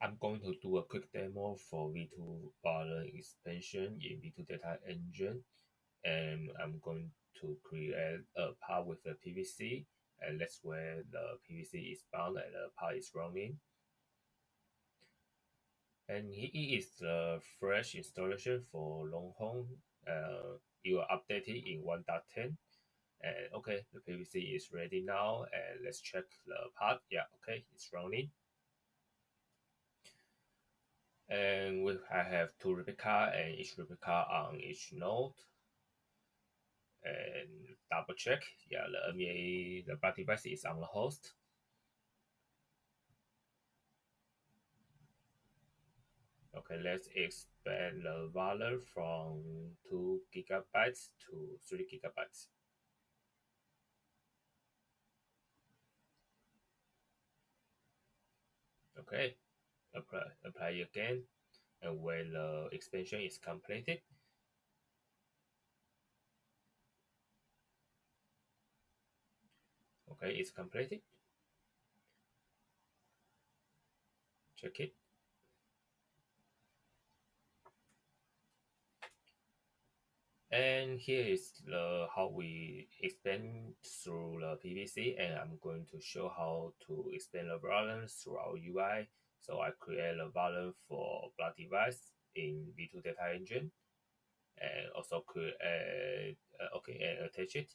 I'm going to do a quick demo for V2 Balance expansion in V2 Data Engine, and I'm going to create a part with a PVC, and that's where the PVC is bound and the part is running. And here is the fresh installation for Longhorn. You are updated in 1.10. And okay, the PVC is ready now, and let's check the part. Yeah, okay, it's running. And I have two replica and each replica on each node. And double check, yeah, the NVMe, the block device is on the host. Okay, let's expand the volume from 2 gigabytes to 3 gigabytes. Okay, apply again, and when the expansion is completed, okay, it's completed. Check it. And here is the how we expand through the PVC, and I'm going to show how to expand the volume through our UI. So I create a volume for block device in V2 Data Engine, and also create okay, and attach it,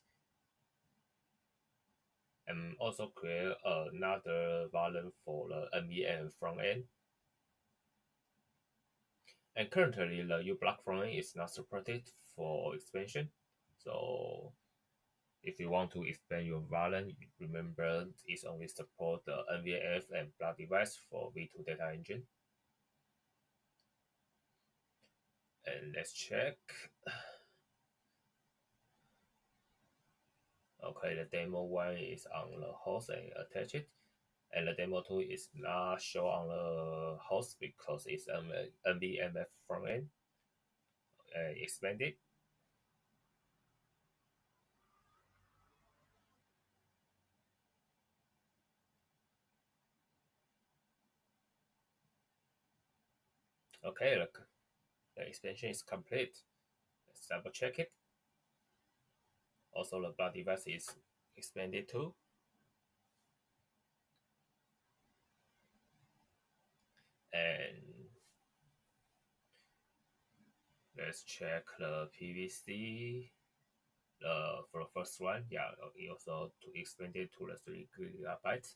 and also create another volume for the NVMe front end. And currently, the uBlock front end is not supported for expansion, so if you want to expand your volume, remember it only support the NVMf and block device for V2 Data Engine. And let's check. Okay, the demo one is on the host and attach it. And the demo 2 is not shown on the host because it's an NVMf front end. Expand it. Okay, look, the expansion is complete. Let's double check it. Also, the block device is expanded too. And let's check the PVC. For the first one, yeah, also to expand it to the 3 gigabytes.